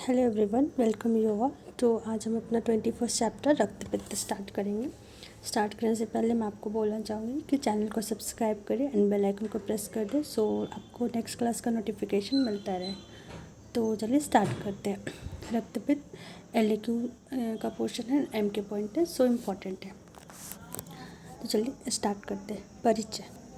Hello everyone, welcome you all. तो आज हम अपना 21st चैप्टर रक्त पित्त स्टार्ट करेंगे। स्टार्ट करने से पहले मैं आपको बोलना चाहूँगी कि चैनल को सब्सक्राइब करें एंड बेल आइकन को प्रेस कर दें सो आपको नेक्स्ट क्लास का नोटिफिकेशन मिलता रहे। तो चलिए स्टार्ट करते हैं। रक्त पित्त LAQ का पोर्शन है, M के पॉइंट है, सो इम्पॉर्टेंट है। तो चलिए स्टार्ट करते हैं।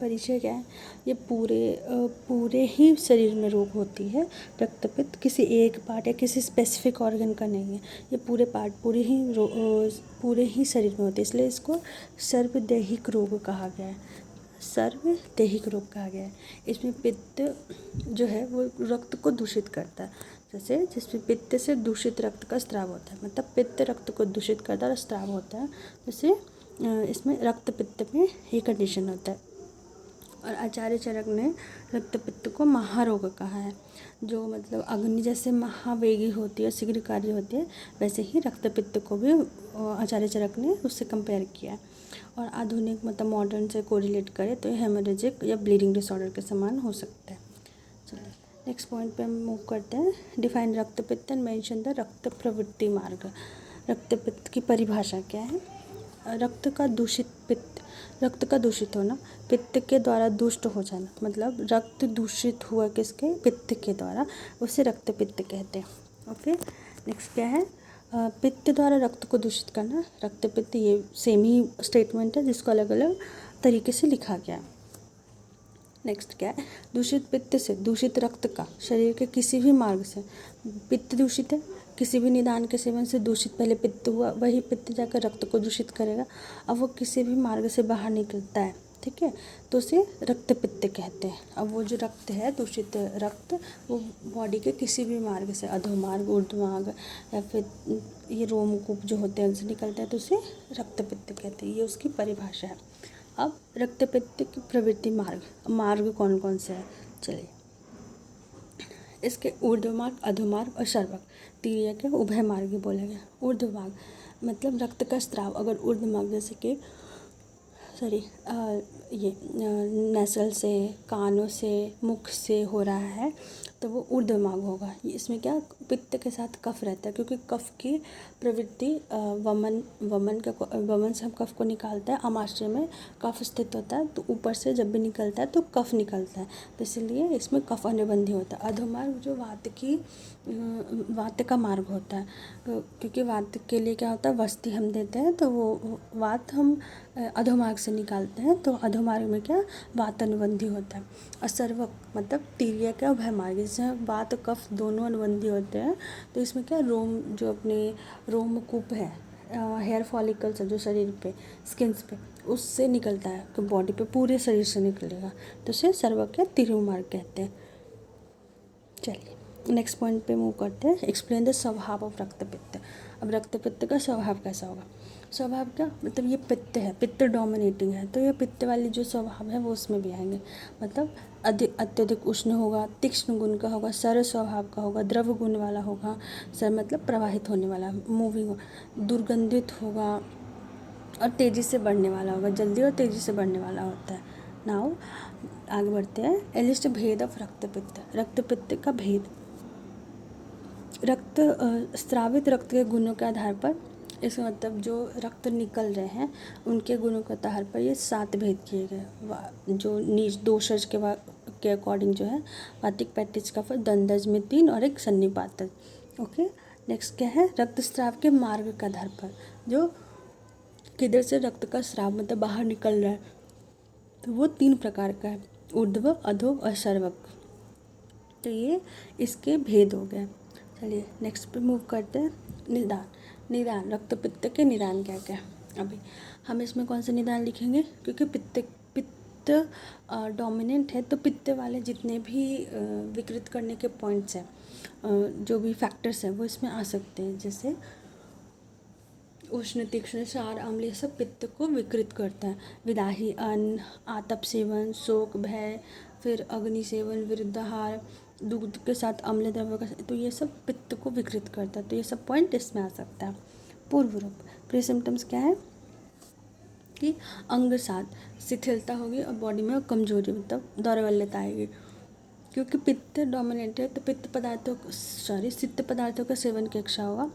परिचय क्या है? ये पूरे ही शरीर में रोग होती है। रक्तपित्त किसी एक पार्ट या किसी स्पेसिफिक ऑर्गन का नहीं है, ये पूरे पार्ट पूरे ही शरीर में होती है, इसलिए इसको सर्वदेहिक रोग कहा गया है। सर्वदेहिक रोग कहा गया है। इसमें पित्त जो है वो रक्त को दूषित करता है। जैसे जिसमें पित्त से दूषित रक्त का स्राव होता है, मतलब पित्त रक्त को दूषित करता है और स्राव होता है। जैसे इसमें रक्त पित्त में ये कंडीशन होता है। और आचार्य चरक ने रक्त पित्त को महारोग कहा है। जो मतलब अग्नि जैसे महावेगी होती है, शीघ्रकारी होती है, वैसे ही रक्त पित्त को भी आचार्य चरक ने उससे कंपेयर किया है। और आधुनिक मतलब मॉडर्न से कोरिलेट करें तो हेमोरेजिक या ब्लीडिंग डिसऑर्डर के समान हो सकता है। चलिए नेक्स्ट पॉइंट पे हम मूव करते हैं। डिफाइन रक्त पित्त एंड मेंशन द रक्त प्रवृत्ति मार्ग। रक्त पित्त की परिभाषा क्या है? रक्त का दूषित होना, पित्त के द्वारा दुष्ट हो जाना, मतलब रक्त दूषित हुआ किसके? पित्त के द्वारा, उसे रक्त पित्त कहते हैं। ओके, नेक्स्ट क्या है? पित्त द्वारा रक्त को दूषित करना, रक्त पित्त, ये सेम ही स्टेटमेंट है जिसको अलग अलग तरीके से लिखा गया है। नेक्स्ट क्या है? दूषित पित्त से दूषित रक्त का शरीर के किसी भी मार्ग से, पित्त दूषित है, किसी भी निदान के सेवन से दूषित पहले पित्त हुआ, वही पित्त जाकर रक्त को दूषित करेगा। अब वो किसी भी मार्ग से बाहर निकलता है, ठीक है, तो उसे रक्त पित्त कहते हैं। अब वो जो रक्त है, दूषित रक्त, वो बॉडी के किसी भी मार्ग से, अधोमार्ग, ऊर्ध्वमार्ग या फिर ये रोमकूप जो होते हैं उनसे निकलता है, तो उसे रक्त पित्त कहते हैं। ये उसकी परिभाषा है। अब रक्त पित्त की प्रवृत्ति मार्ग कौन कौन से हैं? चलिए, इसके ऊर्ध्वमार्ग, अधोमार्ग और सर्वक, तीर्यक के उभय मार्ग बोला गया। ऊर्ध्वमार्ग मतलब रक्त का स्राव अगर ऊर्ध्वमार्ग जैसे कि ये नसल से, कानों से, मुख से हो रहा है तो वो ऊर्ध्वमार्ग होगा। इसमें क्या, पित्त के साथ कफ रहता है, क्योंकि कफ की प्रवृत्ति वमन से हम कफ को निकालते हैं। आमाशय में कफ स्थित होता है, तो ऊपर से जब भी निकलता है तो कफ निकलता है, तो इसलिए इसमें कफ अनुबंधी होता है। अधोमार्ग जो वात का मार्ग होता है, क्योंकि वात के लिए क्या होता है, वस्ती हम देते हैं, तो वो वात हम अधोमार्ग से निकालते हैं, तो अधोमार्ग में क्या, वात अनुबंधी होता है। और सर्वक मतलब तीर्यक का उभय मार्ग, जिसमें वात कफ दोनों अनुबंधी होते हैं, तो इसमें क्या, जो अपने रोमकूप है, हेयर फॉलिकल्स है जो शरीर पे, स्किन्स पे, उससे निकलता है, तो बॉडी पे पूरे शरीर से निकलेगा, तो उसे सर्वक या तीर्यक मार्ग कहते हैं। चलिए नेक्स्ट पॉइंट पे मूव करते हैं। एक्सप्लेन द स्वभाव ऑफ रक्त पित्त। अब रक्त पित्त का स्वभाव कैसा होगा? स्वभाव क्या मतलब, ये पित्त है, पित्त डोमिनेटिंग है, तो ये पित्त वाली जो स्वभाव है वो उसमें भी आएंगे। मतलब अत्यधिक उष्ण होगा, तीक्ष्ण गुण का होगा, सरल स्वभाव का होगा, द्रव गुण वाला होगा, सर मतलब प्रवाहित होने वाला, मूविंग, दुर्गंधित होगा और तेज़ी से बढ़ने वाला होगा, जल्दी और तेज़ी से बढ़ने वाला होता है। नाउ आगे बढ़ते हैं। एलिस्ट भेद ऑफ रक्त पित्त। रक्त पित्त का भेद, स्रावित रक्त के गुणों के आधार पर, इसका मतलब जो रक्त निकल रहे हैं उनके गुणों के आधार पर ये 7 भेद किए गए। जो नीच दोषज के अकॉर्डिंग जो है, वातिक पैटिज का फल, दंडज में 3 और एक सन्निपात। ओके, नेक्स्ट क्या है? रक्त स्राव के मार्ग के आधार पर, जो किधर से रक्त का स्राव मतलब बाहर निकल रहा है, तो वो 3 प्रकार का है, ऊर्ध्व, अधो और सर्वक। तो ये इसके भेद हो गए। चलिए नेक्स्ट पे मूव करते हैं। निदान रक्त पित्त के निदान क्या क्या? अभी हम इसमें कौन से निदान लिखेंगे, क्योंकि पित्त डोमिनेंट है, तो पित्त वाले जितने भी विकृत करने के पॉइंट्स हैं, जो भी फैक्टर्स हैं, वो इसमें आ सकते हैं। जैसे उष्ण, तीक्ष्ण, क्षार, अम्ल, ये सब पित्त को विकृत करता है। विदाही अन्न, आतप सेवन, शोक, भय, फिर अग्नि सेवन, विरुद्धाहार, दूध के साथ अम्ल द्रव्य का, तो ये सब पित्त को विकृत करता है, तो ये सब पॉइंट इसमें आ सकता है। पूर्व रूप प्री सिम्टम्स क्या है कि अंग साथ शिथिलता होगी और बॉडी में कमजोरी मतलब दौर्बल्यता आएगी। क्योंकि पित्त डोमिनेट है तो सिक्त पदार्थों का सेवन की इच्छा होगा।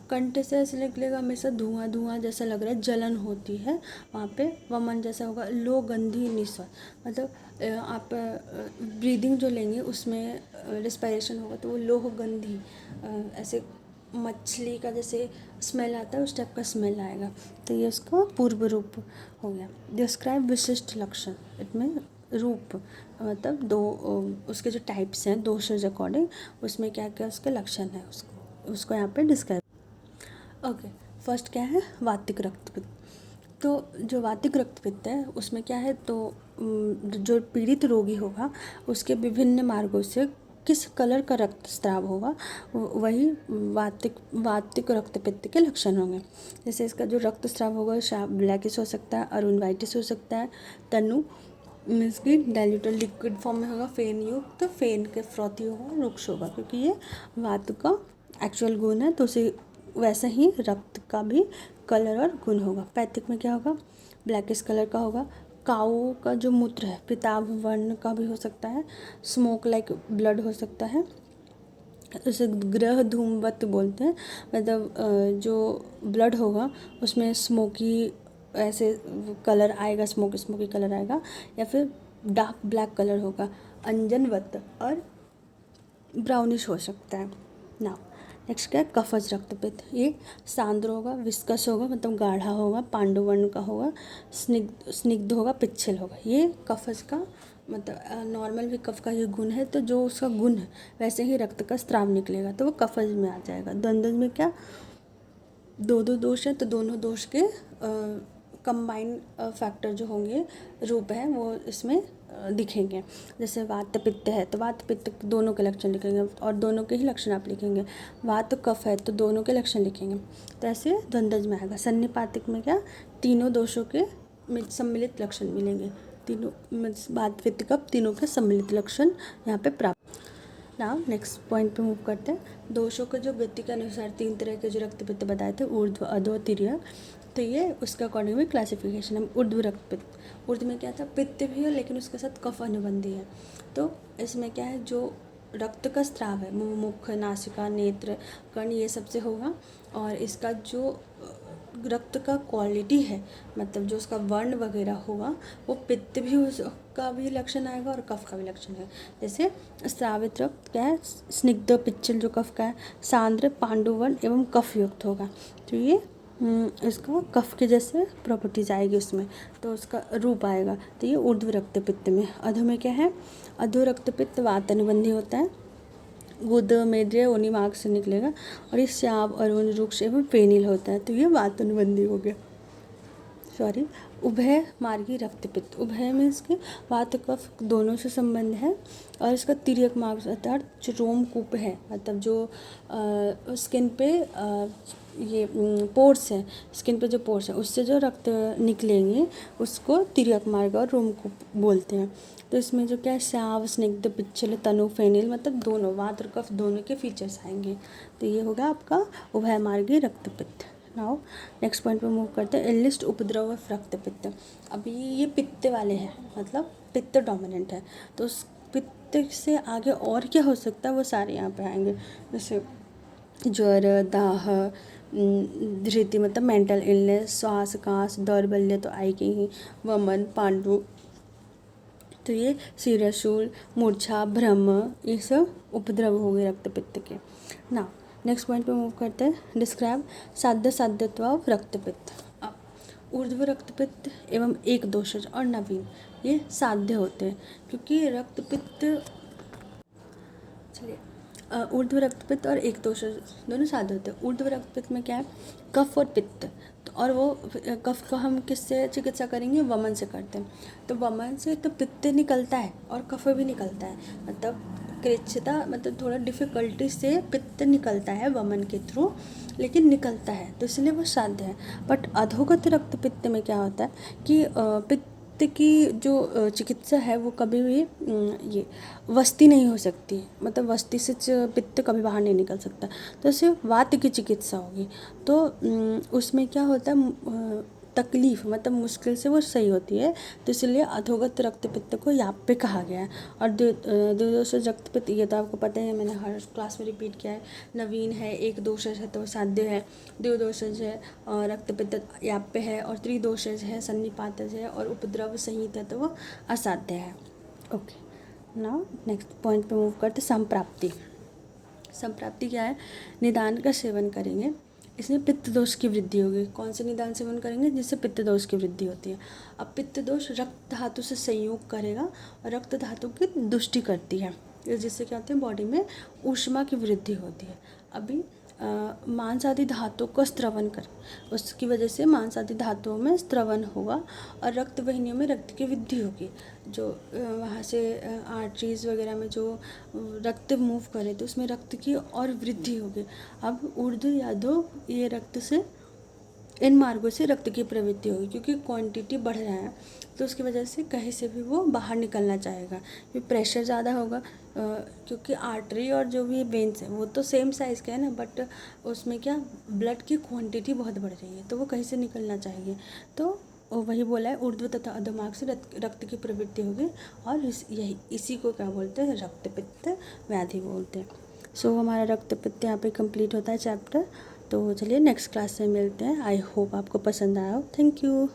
कंठ से ऐसे निकलेगा, हमेशा धुआं धुआं जैसा लग रहा है, जलन होती है वहाँ पे। वमन जैसा होगा, लो गंधी निस्वाद, मतलब आप ब्रीदिंग जो लेंगे उसमें रिस्पायरेशन होगा तो वो लोह गंधी, ऐसे मछली का जैसे स्मेल आता है उस टाइप का स्मेल आएगा। तो ये उसका पूर्व रूप हो गया। डिस्क्राइब विशिष्ट लक्षण, इसमें रूप मतलब दो उसके जो टाइप्स हैं दोषज अकॉर्डिंग, उसमें क्या क्या उसके लक्षण है उसको यहाँ पे डिस्क्राइब। ओके, फर्स्ट क्या है, वातिक रक्तपित्त। तो जो वातिक रक्तपित्त है उसमें क्या है, तो जो पीड़ित रोगी होगा उसके विभिन्न मार्गों से किस कलर का रक्तस्राव होगा वही वातिक रक्तपित्त के लक्षण होंगे। जैसे इसका जो रक्तस्राव होगा ब्लैकिश हो सकता है, अरुणवाइटिस हो सकता है, तनु मीन्स की डाइल्यूटेड लिक्विड फॉर्म में होगा, फेन युक्त, तो फेन के फ्रॉथी होगा, रुक्ष होगा, क्योंकि ये वात का एक्चुअल गुण है। तो उसे वैसा ही रक्त का भी कलर और गुण होगा। पैथिक में क्या होगा, ब्लैकिश कलर का होगा। काऊ का जो मूत्र है पीताभ वर्ण का भी हो सकता है, स्मोक लाइक ब्लड हो सकता है, उसे ग्रह धूमवत बोलते हैं, मतलब जो ब्लड होगा उसमें स्मोकी ऐसे कलर आएगा, स्मोकी कलर आएगा, या फिर डार्क ब्लैक कलर होगा, अंजनवत और ब्राउनिश हो सकता है ना। नेक्स्ट क्या है, कफज रक्तपित्त। ये सांद्र होगा, विस्कस होगा मतलब गाढ़ा होगा, पांडुवर्ण का होगा, स्निग्ध होगा, पिच्छल होगा। ये कफज का मतलब नॉर्मल भी कफ का ये गुण है, तो जो उसका गुण है वैसे ही रक्त का स्राव निकलेगा तो वो कफज में आ जाएगा। द्वंद्व में क्या, दो दोष है तो दोनों दोष के कंबाइन फैक्टर जो होंगे रूप है वो इसमें दिखेंगे। जैसे वात पित्त है तो वात पित्त दोनों के लक्षण लिखेंगे और दोनों के ही लक्षण आप लिखेंगे। वात कफ है तो दोनों के लक्षण लिखेंगे। तो ऐसे द्वंद्वज में आएगा। सन्निपातिक में क्या, तीनों दोषों के सम्मिलित लक्षण मिलेंगे। तीनों वात पित्त कफ तीनों के सम्मिलित लक्षण यहाँ पे प्राप्त। नाउ नेक्स्ट पॉइंट पे मूव करते हैं। दोषों के जो गति के अनुसार 3 तरह के जो रक्तपित्त बताए थे, ऊर्ध्व, अधो, तिर्यक। तो ये उसके अकॉर्डिंग भी क्लासिफिकेशन है। ऊर्ध्व रक्तपित्त, ऊर्ध्व में क्या था, पित्त भी है लेकिन उसके साथ कफ अनुबंधी है। तो इसमें क्या है, जो रक्त का स्राव है मुँह, मुख, नासिका, नेत्र, कर्ण, ये सबसे होगा। और इसका जो रक्त का क्वालिटी है, मतलब जो उसका वर्ण वगैरह होगा, वो पित्त भी उसका भी लक्षण आएगा और कफ का भी लक्षण है। जैसे स्रावित रक्त क्या है, स्निग्ध पिच्छल जो कफ का है, सांद्र पांडुवर्ण एवं कफ युक्त होगा। तो ये इसका कफ के जैसे प्रॉपर्टीज आएगी उसमें, तो उसका रूप आएगा। तो ये ऊर्ध्व रक्तपित्त में। अधो में क्या है, अधो रक्तपित्त वात अनुबंधी होता है, गुद मेद्य उन्हीं मार्ग से निकलेगा, और ये श्याम, अरुण, रुक्ष एवं पेनिल होता है। तो ये वात अनुबंधी हो गया। उभय मार्गी रक्तपित्त, उभय में इसके वात कफ दोनों से संबंध है, और इसका तिर्यक मार्ग अर्थात जो रोमकूप है, मतलब जो स्किन पे ये पोर्स है, स्किन पे जो पोर्स है उससे जो रक्त निकलेंगे उसको तिर्यक मार्ग और रोमकूप बोलते हैं। तो इसमें जो क्या है, स्राव, स्निग्ध, पिच्छल, तनु, फेनिल, मतलब दोनों वात और कफ दोनों के फीचर्स आएंगे। तो ये होगा आपका उभय मार्गी रक्तपित्त। नाउ नेक्स्ट पॉइंट पे मूव करते हैं। लिस्ट उपद्रव ऑफ रक्तपित्त। अभी ये पित्त वाले हैं, मतलब पित्त डोमिनेंट है, तो उस पित्त से आगे और क्या हो सकता है वो सारे यहाँ पे आएंगे। जैसे ज्वर, दाह, धृति मतलब मेंटल इलनेस, श्वास, कास, दौर्बल्य तो आएगी ही, वमन, पांडु, तो ये शिरशूल, मूर्छा, भ्रम, ये सब उपद्रव हो गए रक्तपित्त के ना। नेक्स्ट पॉइंट पे मूव करते हैं। डिस्क्राइब साध्यत्व ऑफ रक्तपित्त। अब ऊर्ध्व रक्तपित्त एवं एक दोषज और नवीन ये साध्य होते हैं, क्योंकि रक्तपित्त, चलिए, ऊर्ध्व रक्तपित्त और एक दोषज दोनों साध्य होते हैं। ऊर्ध्व रक्तपित्त में क्या है, कफ और पित्त, तो और वो कफ का हम किससे चिकित्सा करेंगे, वमन से करते हैं। तो वमन से तो पित्त निकलता है और कफ भी निकलता है, मतलब कृच्छता मतलब थोड़ा डिफ़िकल्टी से पित्त निकलता है वमन के थ्रू, लेकिन निकलता है, तो इसलिए वो साध्य है। बट अधोगत रक्तपित्त में क्या होता है कि पित्त की जो चिकित्सा है वो कभी भी ये वस्ती नहीं हो सकती, मतलब वस्ती से पित्त कभी बाहर नहीं निकल सकता, तो सिर्फ वात की चिकित्सा होगी। तो उसमें क्या होता है, तकलीफ मतलब मुश्किल से वो सही होती है, तो इसलिए अधोगत रक्तपित्त को याप्य कहा गया है। और द्विदोषज रक्तपित्त ये तो आपको पता ही है, मैंने हर क्लास में रिपीट किया है। नवीन है, एक दोषज है तो साध्य है, द्विदोषज है और रक्तपित्त याप्य है, और त्रिदोषज है सन्निपातज है, और उपद्रव संहित है तो वो असाध्य है। ओके, नाउ नेक्स्ट पॉइंट पे मूव करते। संप्राप्ति। संप्राप्ति क्या है? निदान का सेवन करेंगे, इसमें पित्त दोष की वृद्धि होगी। कौन से निदान सेवन करेंगे? जिससे पित्त दोष की वृद्धि होती है। अब पित्त दोष रक्त धातु से संयोग करेगा और रक्त धातु की दुष्टि करती है, जिससे क्या होती है? बॉडी में ऊष्मा की वृद्धि होती है। अभी मांस आदि धातुओं को स्त्रवन कर, उसकी वजह से मांस आदि धातुओं में स्त्रवन होगा और रक्त वाहिनियों में रक्त की वृद्धि होगी। जो वहाँ से आर्टरीज वगैरह में जो रक्त मूव करे तो उसमें रक्त की और वृद्धि होगी। अब ऊर्ध्व या अधो ये रक्त से, इन मार्गों से रक्त की प्रवृत्ति होगी, क्योंकि क्वांटिटी बढ़ रहा है तो उसकी वजह से कहीं से भी वो बाहर निकलना चाहेगा, क्योंकि प्रेशर ज़्यादा होगा। क्योंकि आर्टरी और जो भी वेन्स हैं वो तो सेम साइज़ के है ना, बट उसमें क्या ब्लड की क्वांटिटी बहुत बढ़ रही है तो वो कहीं से निकलना चाहिए। तो वही बोला है, ऊर्ध्व तथा अधोमार्ग से रक्त की प्रवृत्ति होगी, और इसी को क्या बोलते हैं? रक्तपित्त व्याधि बोलते हैं। सो हमारा रक्तपित्त यहाँ पे कंप्लीट होता है चैप्टर। तो चलिए नेक्स्ट क्लास में मिलते हैं। आई होप आपको पसंद आया हो। Thank you.